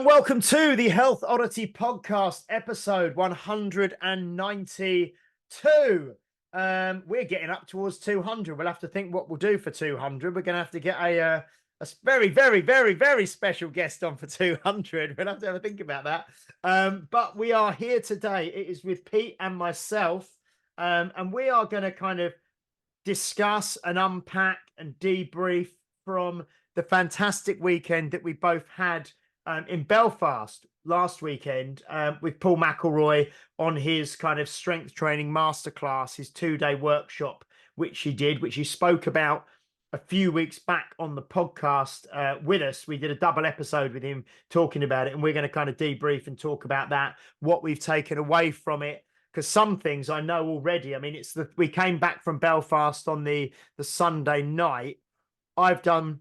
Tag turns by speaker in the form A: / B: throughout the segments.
A: And welcome to the Health Oddity Podcast, episode 192. We're getting up towards 200. We'll have to think what we'll do for 200. We're going to have to get a very, very, very, very special guest on for 200. We'll have to have a think about that. But we are here today. It is with Pete and myself. And we are going to kind of discuss and unpack and debrief from the fantastic weekend that we both had in Belfast last weekend with Paul Mcllroy on his kind of strength training masterclass, his 2-day workshop, which he spoke about a few weeks back on the podcast with us. We did a double episode with him talking about it, and we're going to kind of debrief and talk about that, what we've taken away from it. Because some things I know already. I mean, we came back from Belfast on the Sunday night. I've done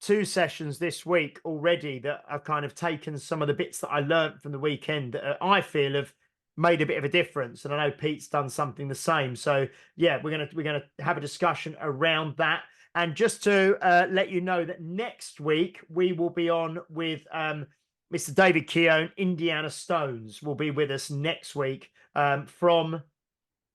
A: 2 sessions this week already that I've kind of taken some of the bits that I learned from the weekend that I feel have made a bit of a difference. And I know Pete's done something the same. So yeah, we're gonna have a discussion around that. And just to let you know that next week we will be on with Mr. David Keown, Indiana Stones, will be with us next week from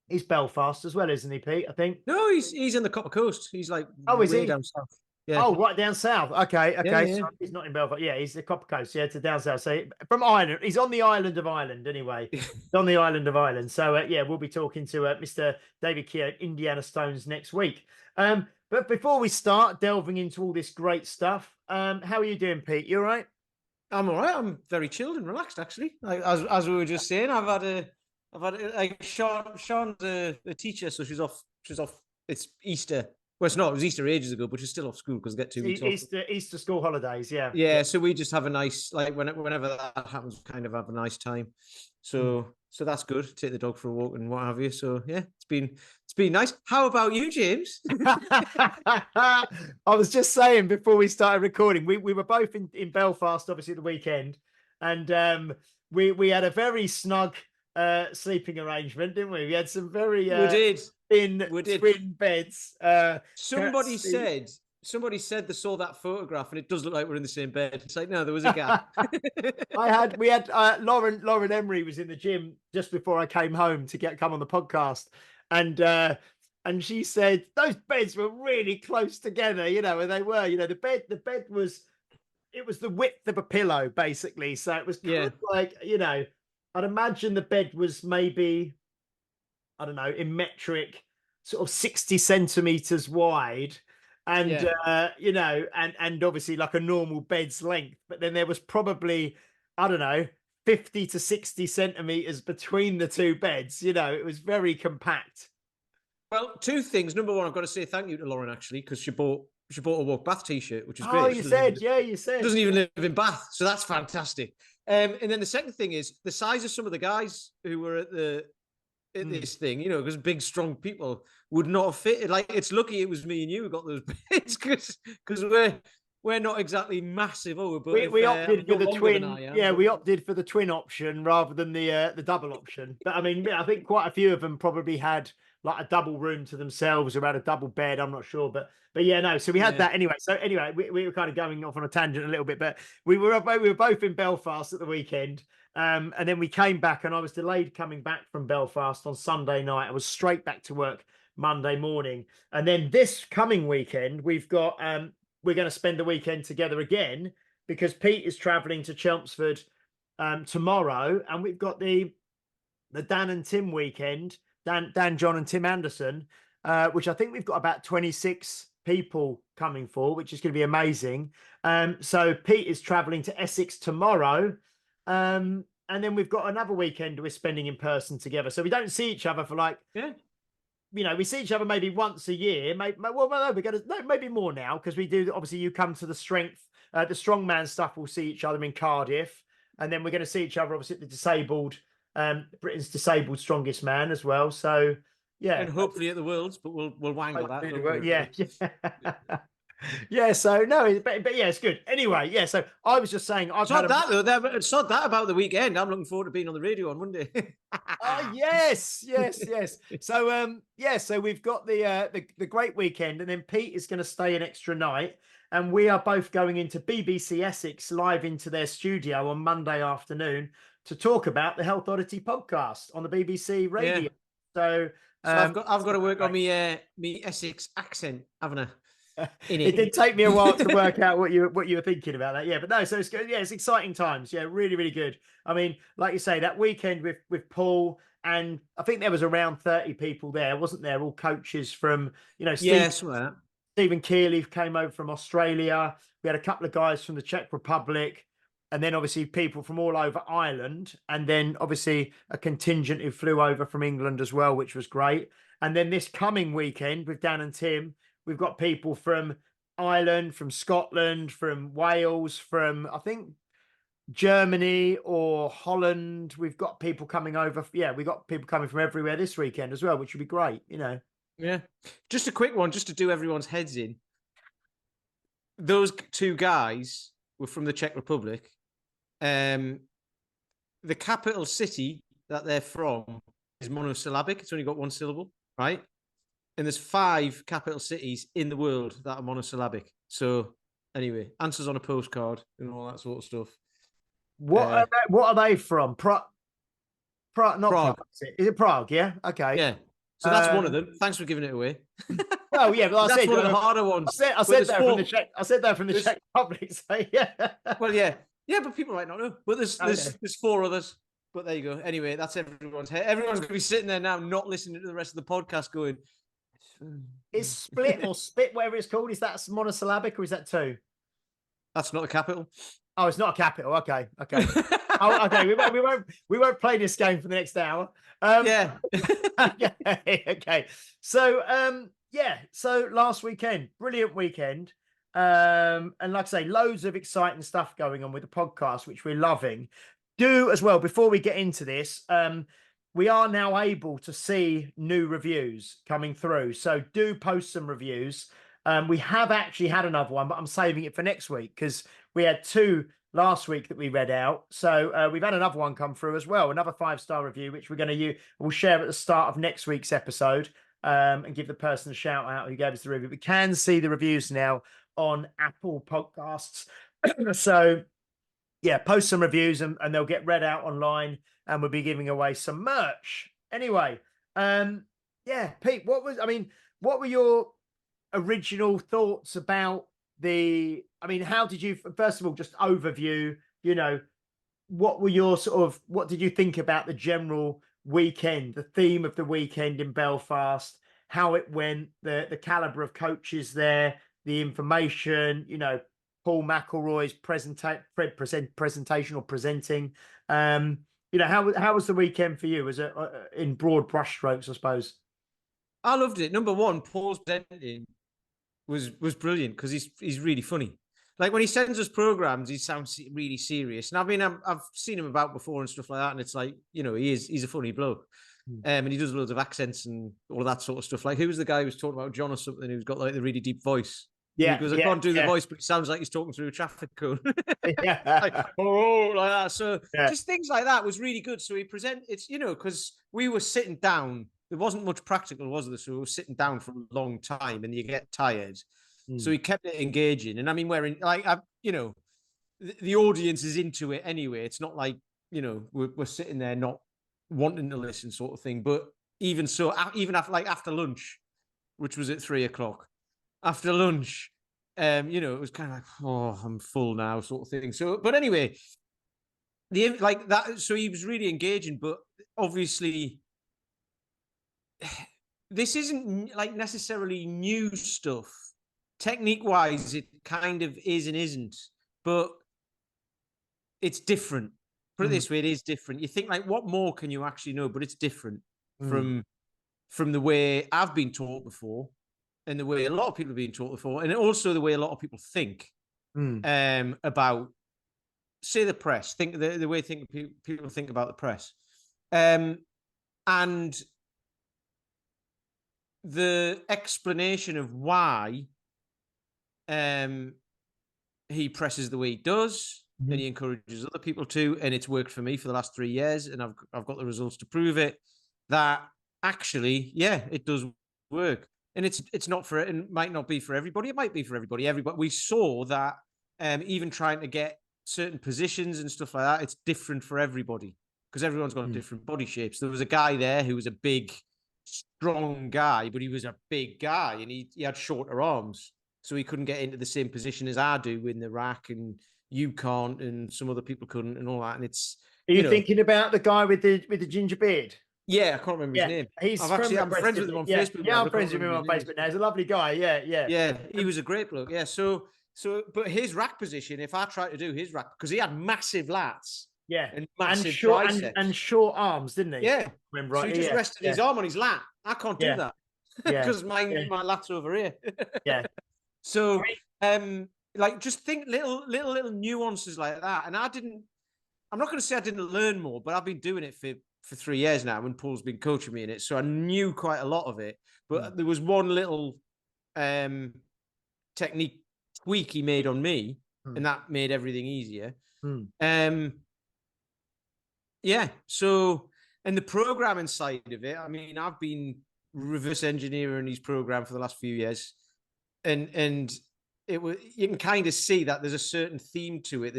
A: he's Belfast as well, isn't he, Pete? I think.
B: No, he's in the Copper Coast. He's like
A: is he
B: down south. Yeah.
A: Oh, right down south. Okay.
B: Yeah.
A: So he's not in Belfast. Yeah, he's the Copper Coast. Yeah, to down south. So from Ireland, he's on the island of Ireland anyway. He's on the island of Ireland. So yeah, we'll be talking to Mr. David Keown, Indiana Stones next week. But before we start delving into all this great stuff, how are you doing, Pete? You all right?
B: I'm all right. I'm very chilled and relaxed, actually. As we were just saying, I've had like Sean's a teacher, so she's off. It's Easter. Well, it's not. It was Easter ages ago, but she's still off school because I get 2 weeks off.
A: Easter school holidays, yeah.
B: Yeah, so we just have a nice, like, whenever that happens, we kind of have a nice time. So that's good. Take the dog for a walk and what have you. So yeah, it's been nice. How about you, James?
A: I was just saying before we started recording, we were both in Belfast, obviously, the weekend, and we had a very snug sleeping arrangement, didn't we? We had some very twin beds.
B: Somebody said they saw that photograph and it does look like we're in the same bed. It's like, no, there was a gap.
A: we had Lauren Emery was in the gym just before I came home to come on the podcast, and she said those beds were really close together, and they were, the bed was the width of a pillow basically, so it was kind of like, I'd imagine the bed was maybe, I don't know, in metric, sort of 60 centimeters wide, and and obviously like a normal bed's length. But then there was probably, I don't know, 50 to 60 centimeters between the 2 beds. It was very compact.
B: Well, 2 things. Number one, I've got to say thank you to Lauren, actually, because she bought a Walk Bath t-shirt, which is great.
A: Oh, you said.
B: Doesn't even live in Bath, so that's fantastic. And then the second thing is the size of some of the guys who were at this thing, because big, strong people would not have fit. Like, it's lucky it was me and you who got those beds, because we're not exactly massive.
A: We opted for the twin. We opted for the twin option rather than the double option. But I mean, I think quite a few of them probably had like a double room to themselves or had a double bed. I'm not sure, but yeah, no. So we had that anyway. So anyway, we were kind of going off on a tangent a little bit, but we were both in Belfast at the weekend, and then we came back, and I was delayed coming back from Belfast on Sunday night. I was straight back to work Monday morning, and then this coming weekend we've got we're going to spend the weekend together again because Pete is traveling to Chelmsford tomorrow, and we've got the Dan and Tim weekend. Dan, John, and Tim Anderson, which I think we've got about 26 people coming for, which is going to be amazing. So Pete is traveling to Essex tomorrow, and then we've got another weekend we're spending in person together. So we don't see each other for we see each other maybe once a year. Maybe more now, because we do. Obviously, you come to the strongman stuff. We'll see each other in Cardiff, and then we're going to see each other obviously at the disabled. Britain's disabled strongest man as well. So yeah,
B: and hopefully at the Worlds, but we'll wangle that.
A: Yeah. So no, but yeah, it's good. Anyway, yeah. So I was just saying,
B: it's not that about the weekend. I'm looking forward to being on the radio on Monday.
A: Oh yes. So so we've got the great weekend, and then Pete is going to stay an extra night, and we are both going into BBC Essex live into their studio on Monday afternoon to talk about the Health Oddity podcast on the BBC radio.
B: Yeah.
A: So,
B: I've got to work on me Essex accent, haven't I?
A: It did take me a while to work out what you were thinking about that. Yeah, but no, so it's good. Yeah, it's exciting times. Yeah, really, really good. I mean, like you say, that weekend with Paul, and I think there was around 30 people there, wasn't there? All coaches from,
B: Yes,
A: Stephen Keeley came over from Australia. We had a couple of guys from the Czech Republic, and then obviously people from all over Ireland, and then obviously a contingent who flew over from England as well, which was great. And then this coming weekend with Dan and Tim, we've got people from Ireland, from Scotland, from Wales, from I think Germany or Holland. We've got people coming over. Yeah, we've got people coming from everywhere this weekend as well, which would be great,
B: Yeah. Just a quick one, just to do everyone's heads in. Those two guys were from the Czech Republic. The capital city that they're from is monosyllabic. It's only got one syllable, right? And there's 5 capital cities in the world that are monosyllabic. So anyway, answers on a postcard and all that sort of stuff.
A: What are they from? Prague. Is it Prague? Yeah. Okay.
B: Yeah. So that's one of them. Thanks for giving it away.
A: Well, yeah, but
B: that's one of the harder ones.
A: I said that from the Czech. I said that from the Czech Republic. So yeah.
B: Well, yeah, but people might not know. But there's 4 others. But there you go. Anyway, that's everyone's head. Everyone's going to be sitting there now, not listening to the rest of the podcast, going.
A: Is split or spit, whatever it's called, is that monosyllabic or is that 2?
B: That's not a capital.
A: Oh, it's not a capital. Okay. Oh, okay. We won't play this game for the next hour.
B: Yeah.
A: Okay. So so last weekend, brilliant weekend. And like I say, loads of exciting stuff going on with the podcast, which we're loving. Do as well, before we get into this, we are now able to see new reviews coming through. So do post some reviews. We have actually had another one, but I'm saving it for next week because we had 2 last week that we read out. So we've had another one come through as well, another 5-star review, which we'll share at the start of next week's episode and give the person a shout out who gave us the review. We can see the reviews now on Apple Podcasts. So yeah, post some reviews and they'll get read out online and we'll be giving away some merch. Anyway, Pete, what were your original thoughts about how did you, first of all, just overview, what did you think about the general weekend, the theme of the weekend in Belfast, how it went, the caliber of coaches there, the information, Paul Mcllroy's presentation or presenting, how was the weekend for you? Was it in broad brushstrokes, I suppose?
B: I loved it. Number one, Paul's presenting was brilliant because he's really funny. Like when he sends us programs, he sounds really serious. And I mean, I've seen him about before and stuff like that. And it's like, he's a funny bloke. And he does loads of accents and all that sort of stuff. Like, who was the guy who was talking about John or something who's got like the really deep voice?
A: Yeah.
B: Because I can't do the voice, but it sounds like he's talking through a traffic cone.
A: Yeah.
B: like that. So just things like that was really good. So it's, because we were sitting down. There wasn't much practical, was there? So we were sitting down for a long time and you get tired. So he kept it engaging. And I mean, the audience is into it anyway. It's not like, we're sitting there not wanting to listen sort of thing. But even so, even after lunch, which was at 3:00, after lunch, it was kind of like, oh, I'm full now sort of thing. So, but anyway, so he was really engaging, but obviously this isn't like necessarily new stuff. Technique wise, it kind of is and isn't, but it's different. Put it this way, it is different. You think like, what more can you actually know? But it's different from the way I've been taught before, and the way a lot of people have been taught before, and also the way a lot of people think about, say, the press. Think the way people think about the press, and the explanation of why he presses the way he does, and he encourages other people to, and it's worked for me for the last 3 years, and I've got the results to prove it, that actually, yeah, it does work. and it's not for it, and might not be for everybody. It might be for everybody. We saw that even trying to get certain positions and stuff like that, it's different for everybody because everyone's got different body shapes. There was a guy there who was a big, strong guy, but he was a big guy and he had shorter arms, so he couldn't get into the same position as I do in the rack, and you can't, and some other people couldn't, and all that. And it's
A: Are you thinking about the guy with the ginger beard?
B: yeah, I can't remember his name.
A: He's
B: I'm friends with him on Facebook.
A: Yeah, I'm friends with him on Facebook now. He's a lovely guy.
B: Yeah, he was a great bloke. Yeah, so but his rack position, if I try to do his rack, because he had massive lats, and massive triceps
A: and short arms, didn't he?
B: Yeah,
A: remember
B: so
A: right?
B: he just rested his arm on his lat. I can't do that because my lat's over here. So like just think little nuances like that, and I'm not going to say I didn't learn more, but I've been doing it for 3 years now, and Paul's been coaching me in it, so I knew quite a lot of it. But there was one little technique tweak he made on me, and that made everything easier. So, and the programming side of it, I mean, I've been reverse engineering his program for the last few years, and you can kind of see that there's a certain theme to it.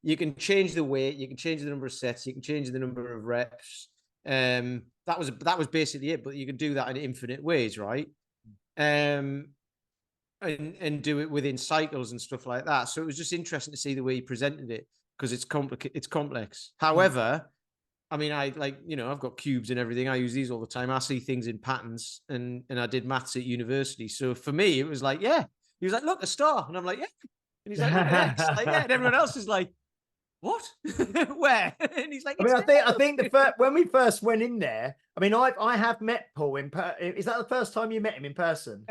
B: You can change the weight, you can change the number of sets, you can change the number of reps. That was basically it, but you can do that in infinite ways, right? And do it within cycles and stuff like that. So it was just interesting to see the way he presented it, because it's complex. However, I mean, I've got cubes and everything. I use these all the time. I see things in patterns, and I did maths at university. So for me, it was like, yeah. He was like, look, a star. And I'm like, yeah. And he's like, look, an X. Like, yeah. And everyone else is like, what? Where? And he's like,
A: I mean, I think when we first went in there, I mean, I have met Paul is that the first time you met him in person?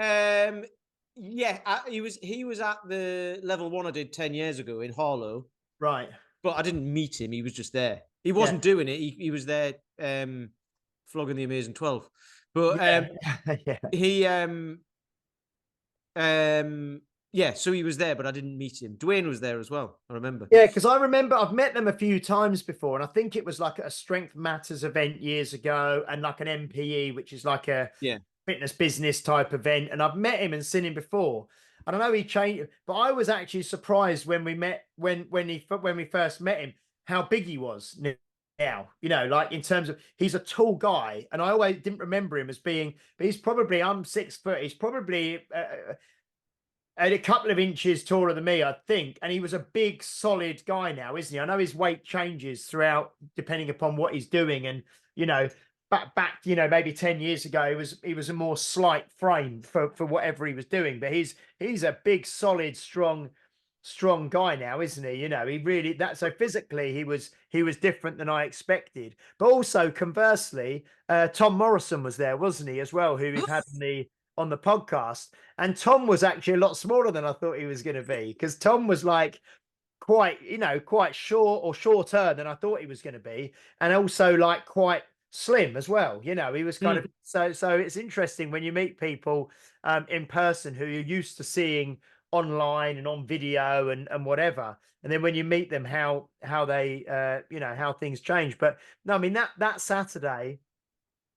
B: Yeah, he was at the level 1 I did 10 years ago in Harlow.
A: Right.
B: But I didn't meet him. He was just there. He wasn't doing it. He was there flogging the Amazing 12. But so he was there, but I didn't meet him. Dwayne was there as well, I remember.
A: Yeah, because I remember I've met them a few times before, and I think it was like a Strength Matters event years ago, and like an MPE, which is like a fitness business type event. And I've met him and seen him before. I don't know, he changed, but I was actually surprised when we first met him, how big he was now, like in terms of, he's a tall guy, and I always didn't remember him as being, but I'm 6 foot. He's probably a couple of inches taller than me, I think. And he was a big, solid guy now, isn't he? I know his weight changes throughout, depending upon what he's doing. And, back, maybe 10 years ago, he was a more slight frame for whatever he was doing. But he's a big, solid, strong guy now, isn't he? He really, so physically he was different than I expected. But also conversely, Tom Morrison was there, wasn't he, as well, who we've had on the podcast. And Tom was actually a lot smaller than I thought he was going to be, because Tom was like quite short, or shorter than I thought he was going to be, and also like quite slim as well. He was kind of, so it's interesting when you meet people in person who you're used to seeing online and on video and whatever, and then when you meet them, how they how things change. But no, I mean, that Saturday,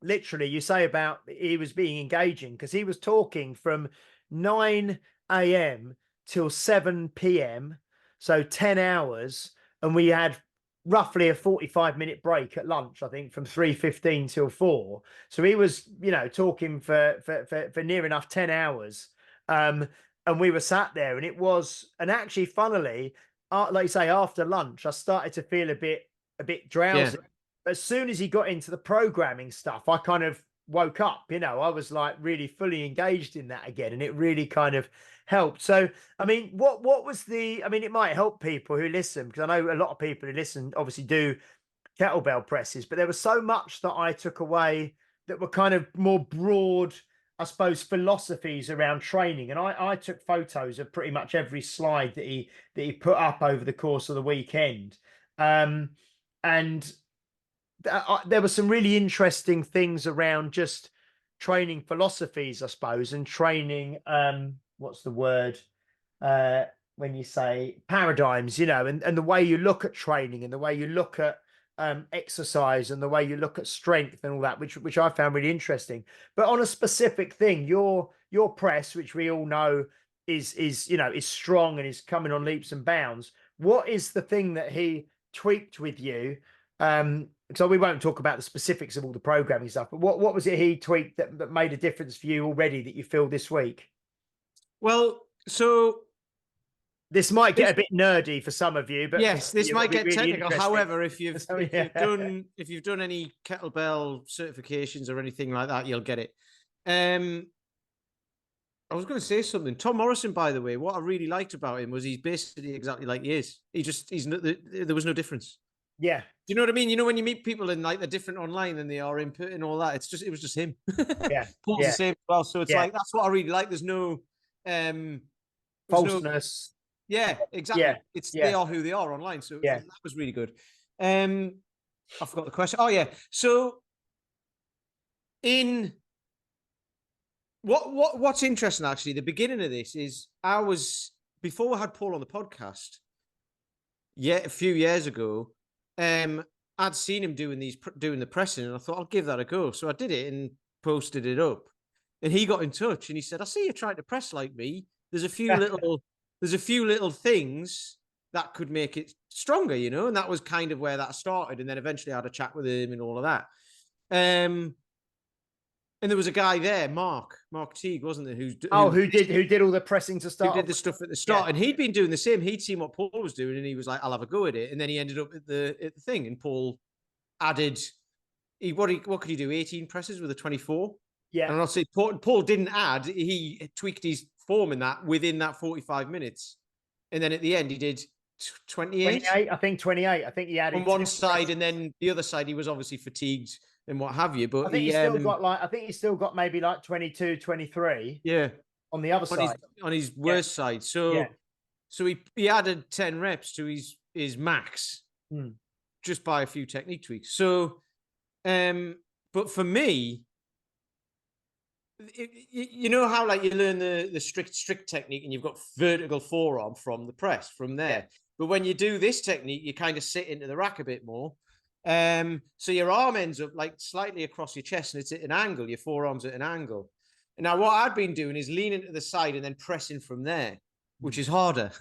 A: literally, you say about he was being engaging, because he was talking from 9 a.m. till 7 p.m, so 10 hours, and we had roughly a 45-minute break at lunch, I think, from 3:15 till 4. So he was talking for near enough 10 hours, and we were sat there, and actually, funnily, like you say, after lunch I started to feel a bit drowsy. But as soon as he got into the programming stuff, I kind of woke up. I was like really fully engaged in that again, and it really kind of helped. So, I mean, what was I mean, it might help people who listen, because I know a lot of people who listen obviously do kettlebell presses, but there was so much that I took away that were kind of more broad, I suppose, philosophies around training. And I took photos of pretty much every slide that he put up over the course of the weekend. And there were some really interesting things around just training philosophies, I suppose, and training, what's the word, when you say paradigms, and the way you look at training, and the way you look at exercise, and the way you look at strength and all that, which I found really interesting. But on a specific thing, your your press, which we all know is you know is strong and is coming on leaps and bounds. What is the thing that he tweaked with you? So we won't talk about the specifics of all the programming stuff, but what was it he tweaked that made a difference for you already that you feel this week?
B: Well, so
A: this might get a bit nerdy for some of you, but
B: yes, this might get
A: really
B: technical.
A: interesting.
B: However, if you've done any kettlebell certifications or anything like that, you'll get it. I was going to say something. Tom Morrison, by the way, what I really liked about him was he's basically exactly like he is. There was no difference.
A: Yeah.
B: Do you know what I mean? You know, when you meet people and like they're different online than they are in and all that, it was just him.
A: Yeah.
B: Paul's the same as well. So it's like, that's what I really like. There's no
A: falseness.
B: Yeah, exactly.
A: Yeah.
B: They are who they are online. So
A: that
B: was really good. I forgot the question. Oh yeah. So what's interesting actually, the beginning of this is before we had Paul on the podcast, a few years ago, I'd seen him doing the pressing, and I thought I'll give that a go. So I did it and posted it up, and he got in touch and he said, "I see you trying to press like me. There's a few little things that could make it stronger, you know." And that was kind of where that started. And then eventually I had a chat with him and all of that. And there was a guy there, Mark Teague, wasn't there? Who
A: did all the pressing to start?
B: Who did the stuff at the start, and he'd been doing the same. He'd seen what Paul was doing, and he was like, "I'll have a go at it." And then he ended up at the thing, and Paul added, what could he do? 18 presses with a 24.
A: Yeah,
B: and I'll say Paul didn't add. He tweaked his form in that within that 45 minutes, and then at the end he did 28.
A: I think 28. I think he added
B: on one side, and then the other side he was obviously fatigued and what have you, but
A: I think he's still got maybe like 22, 23.
B: Yeah,
A: on the other side,
B: on his worst side. So he added 10 reps to his max just by a few technique tweaks. So, but for me, you know how like you learn the strict technique and you've got vertical forearm from the press from there. But when you do this technique, you kind of sit into the rack a bit more. So your arm ends up like slightly across your chest and it's at an angle, your forearm's at an angle. And now what I'd been doing is leaning to the side and then pressing from there, which is harder.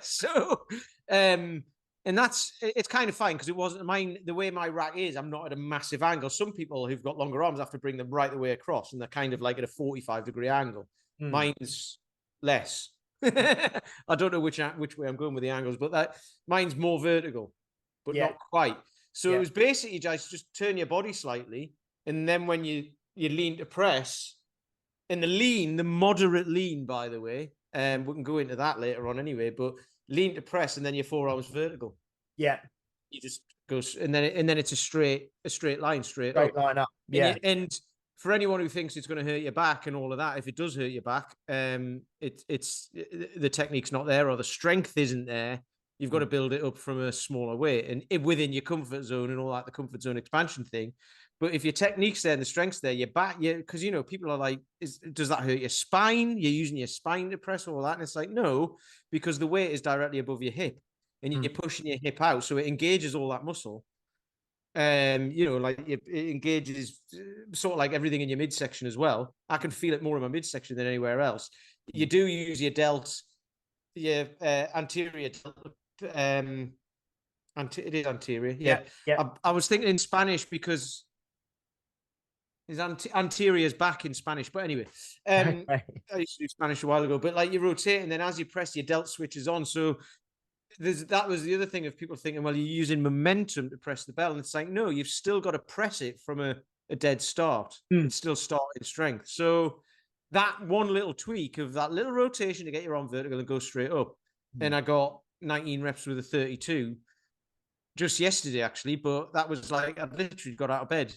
B: So, and it's kind of fine because it wasn't the way my rack is, I'm not at a massive angle. Some people who've got longer arms have to bring them right the way across and they're kind of like at a 45-degree angle. Mine's less. I don't know which way I'm going with the angles, but mine's more vertical, but not quite. So it was basically just turn your body slightly. And then when you lean to press, and the moderate lean, by the way, we can go into that later on anyway, but lean to press and then your forearm's vertical.
A: Yeah.
B: You just go, and then it's a straight line, straight
A: line up. Yeah.
B: And for anyone who thinks it's going to hurt your back and all of that, if it does hurt your back, it's the technique's not there or the strength isn't there. You've got to build it up from a smaller weight and within your comfort zone and all that, the comfort zone expansion thing. But if your technique's there and the strength's there, your back, because, you know, people are like, does that hurt your spine? You're using your spine to press all that. And it's like, no, because the weight is directly above your hip and you're pushing your hip out. So it engages all that muscle. You know, like it engages sort of like everything in your midsection as well. I can feel it more in my midsection than anywhere else. You do use your delts, your anterior delt. It is anterior. Yeah. I was thinking in Spanish because his anterior is back in Spanish. But anyway, I used to do Spanish a while ago. But like you rotate, and then as you press, your delt switches on. So that was the other thing of people thinking, well, you're using momentum to press the bell, and it's like, no, you've still got to press it from a dead start. It's still starting strength. So that one little tweak of that little rotation to get your arm vertical and go straight up, and I got 19 reps with a 32 just yesterday, actually. But that was like, I literally got out of bed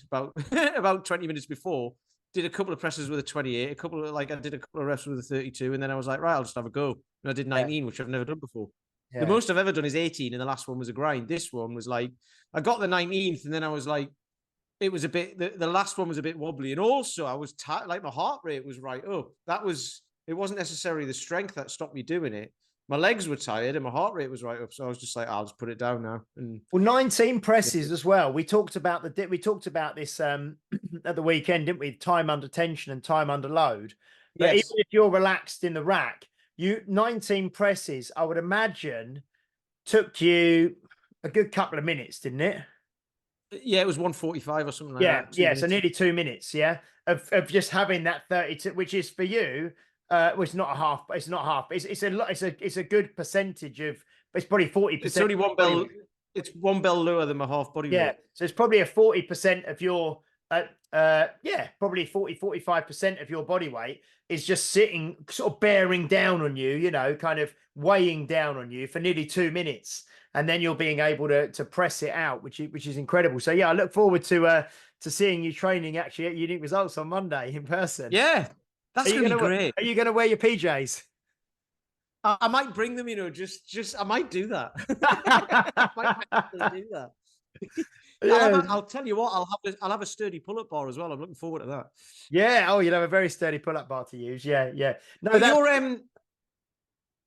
B: about 20 minutes before, did a couple of presses with a 28, I did a couple of reps with a 32, and then I was like, right, I'll just have a go. And I did 19, which I've never done before. Yeah. The most I've ever done is 18, and the last one was a grind. This one was like, I got the 19th, and then I was like, it was a bit, the last one was a bit wobbly. And also I was tired, like my heart rate was right up. It wasn't necessarily the strength that stopped me doing it. My legs were tired and my heart rate was right up. So I was just like, I'll just put it down now. And
A: 19 presses as well. We talked about this at the weekend, didn't we? Time under tension and time under load. But even
B: Yes.
A: if you're relaxed in the rack, 19 presses, I would imagine, took you a good couple of minutes, didn't it?
B: Yeah, it was 1:45 or something like
A: Yeah,
B: that. 2
A: yeah. So
B: minutes.
A: nearly 2 minutes, yeah, of just having that 32, which is for you. Well, it's not a half. It's not half. It's a good percentage of. It's probably
B: It's
A: 40%.
B: only one bell. It's one bell lower than my half body
A: Yeah,
B: weight.
A: so it's probably a 40% of your. Yeah, probably 45% of your body weight is just sitting, sort of bearing down on you. Kind of weighing down on you for nearly 2 minutes, and then you're being able to press it out, which is incredible. So yeah, I look forward to seeing you training actually at Unique Results on Monday in person.
B: Yeah,
A: Are
B: that's
A: you
B: gonna be
A: gonna
B: great.
A: Are you gonna wear your PJs?
B: I might bring them, just I might do that. I might actually do that.
A: Yeah,
B: I'll tell you what, I'll have a sturdy pull-up bar as well. I'm looking forward to that.
A: yeah. Oh, you'll have a very sturdy pull-up bar to use. Yeah, yeah. No,
B: But
A: that's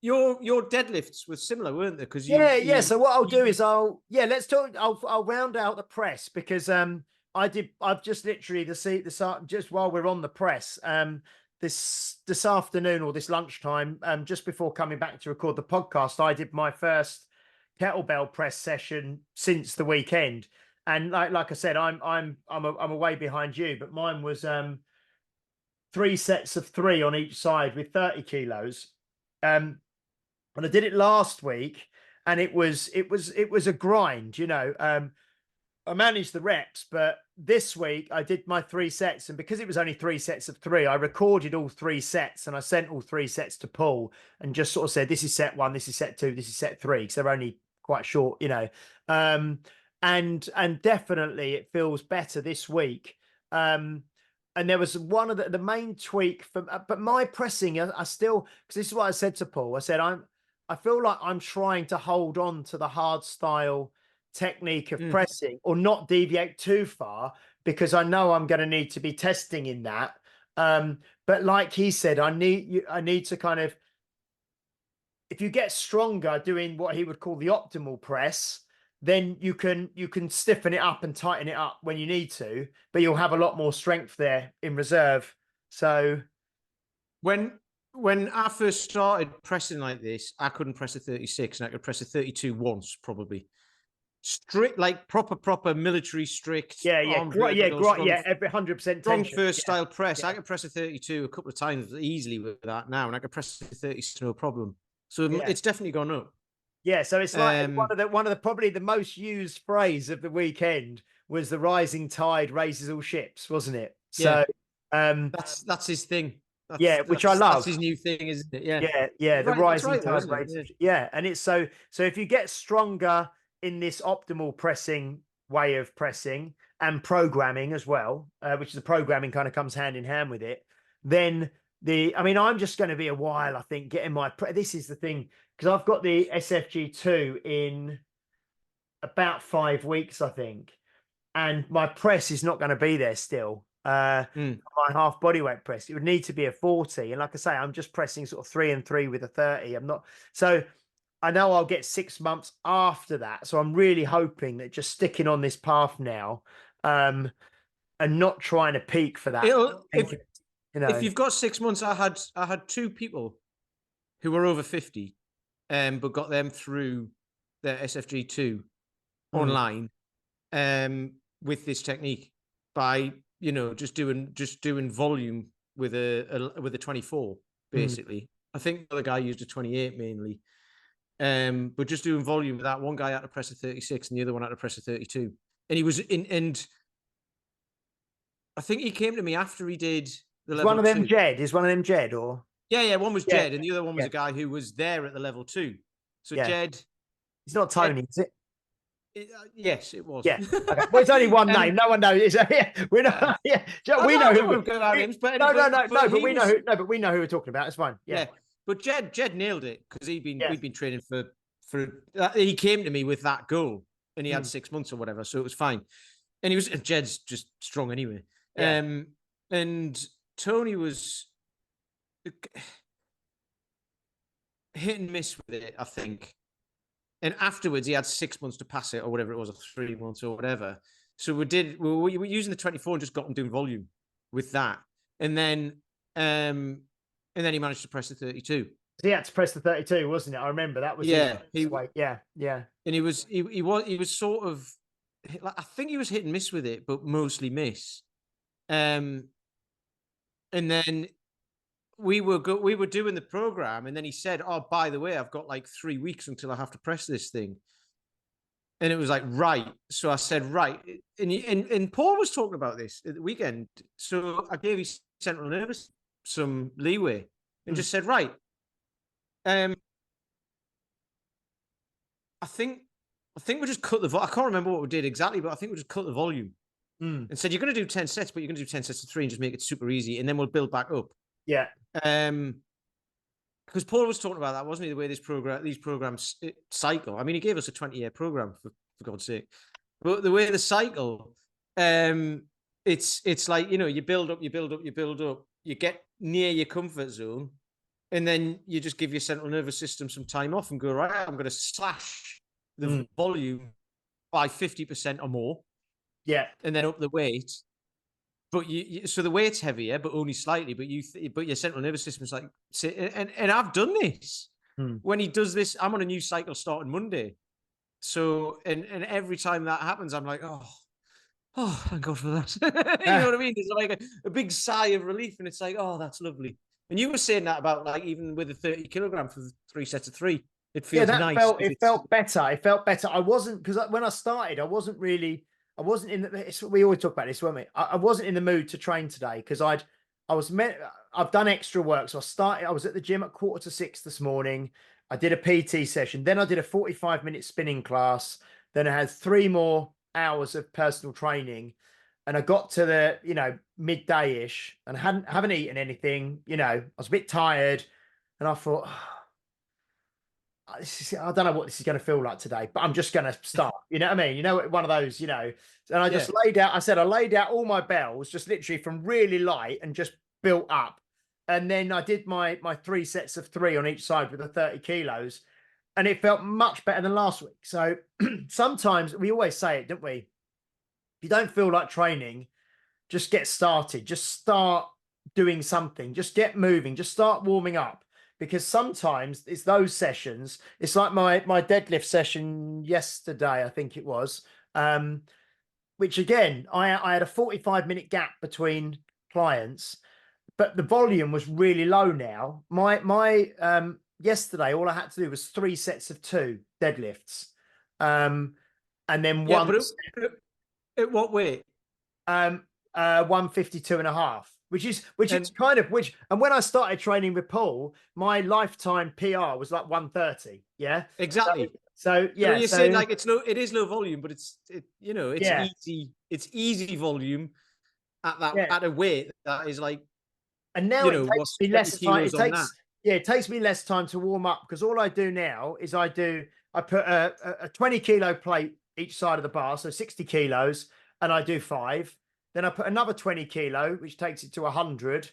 B: your deadlifts were similar, weren't they? Because
A: yeah, yeah. So what I'll do
B: you
A: is let's talk. I'll round out the press because I've just literally just while we're on the press this afternoon or this lunchtime just before coming back to record the podcast, I did my first kettlebell press session since the weekend. And like I said, I'm away behind you, but mine was 3 sets of 3 on each side with 30 kilos. And I did it last week, and it was a grind. I managed the reps, but this week I did my 3 sets, and because it was only 3 sets of 3, I recorded all 3 sets and I sent all 3 sets to Paul and just sort of said, "This is set 1, this is set 2, this is set 3," because they're only quite short, and definitely it feels better this week. And there was one of the main tweak for, but my pressing, I still, because this is what I said to Paul. I said, I feel like I'm trying to hold on to the hard style technique of pressing or not deviate too far, because I know I'm going to need to be testing in that. But like he said, I need to kind of, if you get stronger doing what he would call the optimal press, then you can stiffen it up and tighten it up when you need to, but you'll have a lot more strength there in reserve. So
B: when I first started pressing like this, I couldn't press a 36 and I could press a 32 once, probably. Strict, like proper military strict
A: yeah,
B: arm vertical, strong,
A: every 100%
B: strong
A: tension.
B: first style press.
A: Yeah.
B: I could press a 32 a couple of times easily with that now, and I could press a 36 no problem. So it's definitely gone up.
A: Yeah, so it's like one of the probably the most used phrase of the weekend was "the rising tide raises all ships," wasn't it?
B: Yeah,
A: So
B: that's his thing.
A: Which I love.
B: That's his new thing, isn't it? Yeah,
A: yeah. The
B: right,
A: rising
B: though,
A: tide raises. Yeah, and it's so if you get stronger in this optimal pressing way of pressing and programming as well, which the programming kind of comes hand in hand with it, then I'm just going to be a while, I think, getting my. This is the thing, because I've got the SFG2 in about 5 weeks, I think, and my press is not going to be there still. My half body weight press, it would need to be a 40, and like I say, I'm just pressing sort of 3 and 3 with a 30. I'm not, so I know I'll get 6 months after that. So I'm really hoping that just sticking on this path now, and not trying to peak for that.
B: If you've got 6 months, I had 2 people who were over 50, but got them through their SFG2 online, with this technique by just doing volume with a 24 basically. I think the other guy used a 28 mainly, but just doing volume with that. One guy had to press a 36 and the other one had to press a 32, and he was in. And I think he came to me after he did the level
A: one of them
B: 2.
A: Jed? Is one of them Jed or?
B: Yeah, one was Jed, and the other one was a guy who was there at the level 2. So Jed,
A: it's not Tony, is it?
B: Yes, it was.
A: Yeah. Okay. Well, it's only one name. No one knows. We're not. Yeah. We know who we're going
B: names, but
A: no. But we know who. No, but we know who we're talking about. It's fine. Yeah.
B: But Jed nailed it because we'd been training for. He came to me with that goal, and he had 6 months or whatever, so it was fine. And Jed's just strong anyway. Yeah. And Tony was hit and miss with it, I think. And afterwards, he had 6 months to pass it, or whatever it was, or 3 months, or whatever. So we were using the 24 and just got him doing volume with that. And then and then he managed to press the 32.
A: He had to press the 32, wasn't it? I remember that was
B: Yeah,
A: his weight. Yeah, yeah.
B: and he was sort of, like, I think he was hit and miss with it, but mostly miss. And then we were doing the program, and then he said, "Oh, by the way, I've got like 3 weeks until I have to press this thing." And it was like, right. So I said, right. And Paul was talking about this at the weekend. So I gave his central nervous some leeway and just said, right. I think we just cut the I can't remember what we did exactly, but I think we just cut the volume and said, you're going to do 10 sets, but you're going to do 10 sets of 3 and just make it super easy. And then we'll build back up.
A: Yeah.
B: Because Paul was talking about that, wasn't he? The way these programs cycle. I mean, he gave us a 20-year program for God's sake, but the way the cycle, it's like, you build up, you get near your comfort zone, and then you just give your central nervous system some time off and go, right, I'm going to slash the volume by 50% or more.
A: Yeah,
B: and then up the weight. But so the weight's heavier, but only slightly. But but your central nervous system's like, and I've done this. When he does this, I'm on a new cycle starting Monday. So and every time that happens, I'm like, oh, thank God for that. You know what I mean? It's like a big sigh of relief, and it's like, oh, that's lovely. And you were saying that about, like, even with a 30 kilogram for 3 sets of 3, it feels nice.
A: It felt better. It felt better. I wasn't, because when I started, I wasn't in the, we always talk about this, won't we? I wasn't in the mood to train today because I've done extra work. So I was at the gym at 5:45 this morning. I did a PT session. Then I did a 45-minute spinning class. Then I had 3 more hours of personal training. And I got to the, midday-ish and haven't eaten anything. I was a bit tired and I thought, I don't know what this is going to feel like today, but I'm just going to start. You know what I mean? One of those, and I just laid out all my bells, just literally from really light and just built up. And then I did my 3 sets of 3 on each side with the 30 kilos, and it felt much better than last week. So sometimes we always say it, don't we? If you don't feel like training, just get started. Just start doing something. Just get moving. Just start warming up. Because sometimes it's those sessions. It's like my deadlift session yesterday, I think it was, which again, I had a 45-minute gap between clients, but the volume was really low now. My yesterday, all I had to do was 3 sets of 2 deadlifts. And then one.
B: But at what weight?
A: 152.5. Which is kind of and when I started training with Paul, my lifetime PR was like 130. Yeah,
B: exactly.
A: So yeah,
B: you're saying like it's low. It is low volume, but it's easy. It's easy volume at that at a weight that is like.
A: And now it takes me less time. It takes me less time to warm up because all I do now is I put a 20 kilo plate each side of the bar, so 60 kilos, and I do 5. Then I put another 20 kilo, which takes it to 100,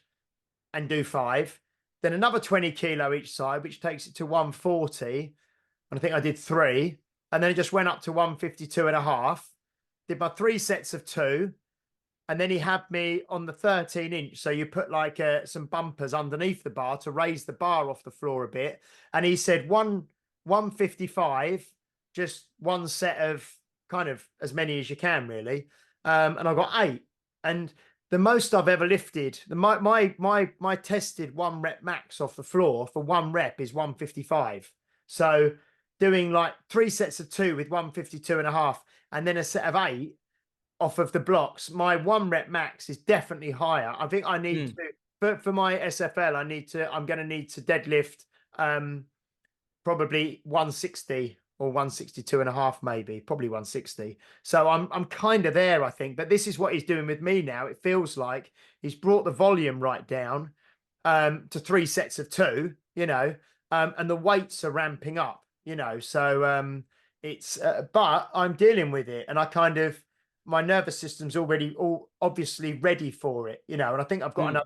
A: and do 5. Then another 20 kilo each side, which takes it to 140. And I think I did 3. And then it just went up to 152.5. Did my 3 sets of 2. And then he had me on the 13-inch. So you put like some bumpers underneath the bar to raise the bar off the floor a bit. And he said 155, just 1 set of kind of as many as you can, really. And I got 8. And the most I've ever lifted, my tested 1 rep max off the floor for 1 rep is 155. So doing like 3 sets of 2 with 152.5 and then a set of 8 off of the blocks, my 1 rep max is definitely higher. I think I need to, for my SFL, I'm going to need to deadlift probably 160 or 162.5, maybe, probably 160. So I'm kind of there, I think. But this is what he's doing with me now. It feels like he's brought the volume right down to 3 sets of 2, and the weights are ramping up, So it's, but I'm dealing with it, and my nervous system's already obviously ready for it, and I think I've got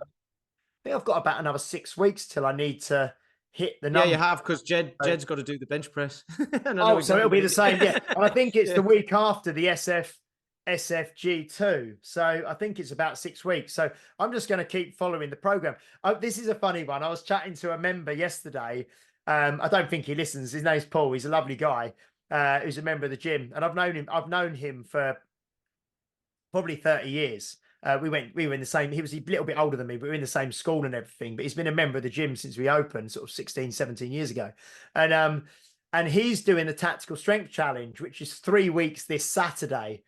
A: about another 6 weeks till I need to hit the number.
B: Yeah, you have, because Jed's got to do the bench press.
A: So it'll be the same. Yeah, and I think it's the week after the SF SFG2. So I think it's about 6 weeks. So I'm just going to keep following the program. This is a funny one. I was chatting to a member yesterday. I don't think he listens. His name's Paul. He's a lovely guy who's a member of the gym. And I've known him for probably 30 years. We were in the same, he was a little bit older than me, but we were in the same school and everything. But he's been a member of the gym since we opened, sort of 16, 17 years ago. And he's doing the tactical strength challenge, which is 3 weeks this Saturday.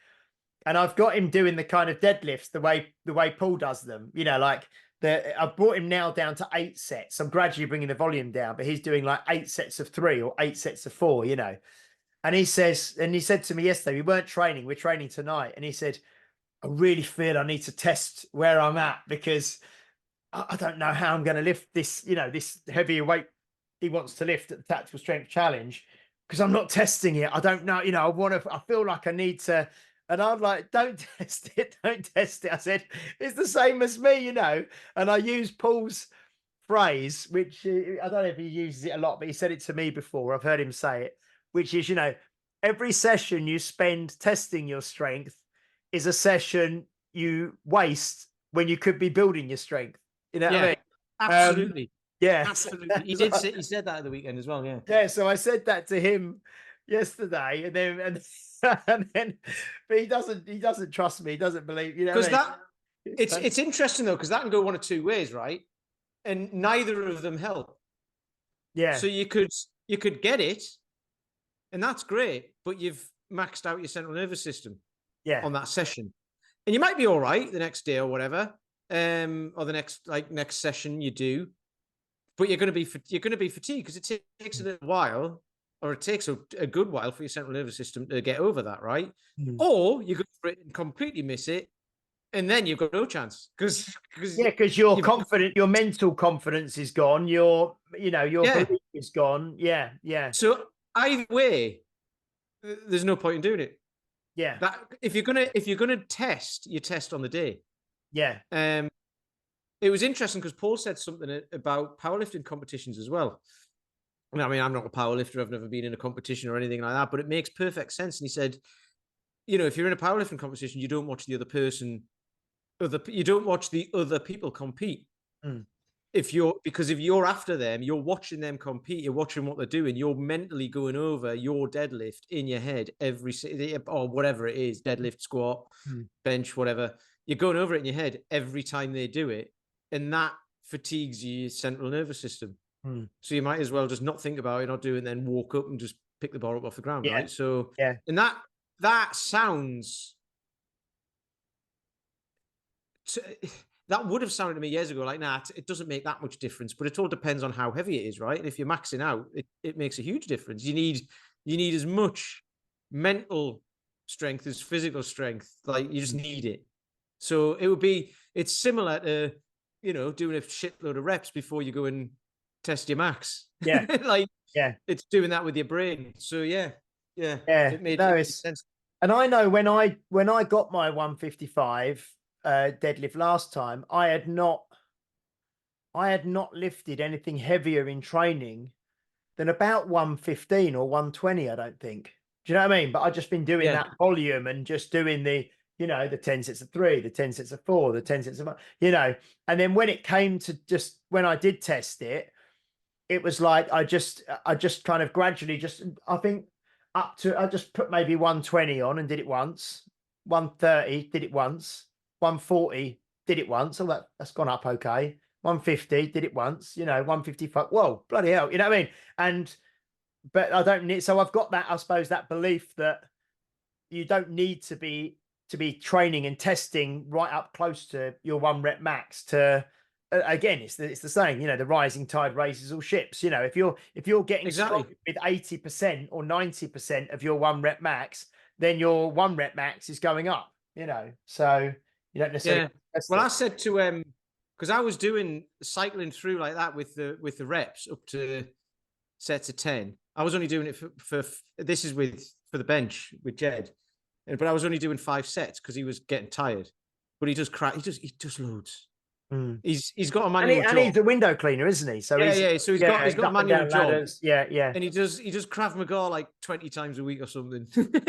A: And I've got him doing the kind of deadlifts the way Paul does them. You know, like I've brought him now down to 8 sets. I'm gradually bringing the volume down, but he's doing like 8 sets of 3 or 8 sets of 4, you know. And he said to me yesterday, we weren't training, we're training tonight. And he said, I really feel I need to test where I'm at because I don't know how I'm going to lift this, you know, this heavier weight he wants to lift at the tactical strength challenge because I'm not testing it. I don't know, you know, I feel like I need to. And I'm like, don't test it. Don't test it. I said, it's the same as me, you know. And I use Paul's phrase, which I don't know if he uses it a lot, but he said it to me before. I've heard him say it, which is, you know, every session you spend testing your strength is a session you waste when you could be building your strength. You know what I mean?
B: Absolutely.
A: Yeah.
B: Absolutely. He said that at the weekend as well. Yeah.
A: Yeah. So I said that to him yesterday and then but he doesn't trust me. He doesn't believe, you know.
B: Because it's interesting though, because that can go one of two ways, right? And neither of them help.
A: Yeah.
B: So you could get it, and that's great, but you've maxed out your central nervous system on that session. And you might be all right the next day or whatever, or the next session you do, but you're going to be fatigued because it takes a little while, or it takes a good while for your central nervous system to get over that, right? Or you go for it and completely miss it, and then you've got no chance because
A: you're confident, your mental confidence is gone, your belief is gone. Yeah.
B: So either way, there's no point in doing it.
A: Yeah.
B: That if you're gonna test, you test on the day.
A: Yeah.
B: It was interesting because Paul said something about powerlifting competitions as well. I mean, I'm not a powerlifter. I've never been in a competition or anything like that, but it makes perfect sense. And he said, you know, if you're in a powerlifting competition, you don't watch the other person, you don't watch the other people compete. Because if you're after them, you're watching them compete, you're watching what they're doing, you're mentally going over your deadlift in your head or whatever it is, deadlift, squat, bench, whatever. You're going over it in your head every time they do it. And that fatigues your central nervous system. So you might as well just not think about it, not do it, and then walk up and just pick the bar up off the ground, right? So, and that sounds... that would have sounded to me years ago like, nah, it doesn't make that much difference, but it all depends on how heavy it is, right? And if you're maxing out, it makes a huge difference. You need as much mental strength as physical strength. Like, you just need it. So it's similar to, you know, doing a shitload of reps before you go and test your max.
A: Yeah.
B: It's doing that with your brain. So it made sense.
A: And I know when I got my 155 deadlift last time, I had not lifted anything heavier in training than about 115 or 120, I don't think. Do you know what I mean? But I've just been doing that volume and just doing the, you know, the 10 sets of 3, the 10 sets of 4, the 10 sets of, you know. And then when it came to when I did test it, it was like I just kind of gradually I think I just put maybe 120 on and did it once, 130 did it once, 140 did it once. Oh, that's gone up okay. 150 did it once, you know, 155. Whoa, bloody hell, you know what I mean? But I don't need, so I've got that, I suppose, that belief that you don't need to be training and testing right up close to your 1 rep max to, again, it's the saying, you know, the rising tide raises all ships. You know, if you're getting strong with 80% or 90% of your 1 rep max, then your 1 rep max is going up, you know, so you don't necessarily.
B: Well, I said to, because I was doing cycling through like that with the reps up to sets of 10. I was only doing it for this is for the bench with Jed, but I was only doing 5 sets because he was getting tired. But he does loads.
A: Mm.
B: He's got a
A: And,
B: manual
A: and he's
B: job.
A: a window cleaner, isn't he? So
B: Yeah. So he's
A: he's
B: got a
A: up and
B: manual
A: down
B: job.
A: ladders. Yeah.
B: And he does Krav Maga like 20 times a week or something.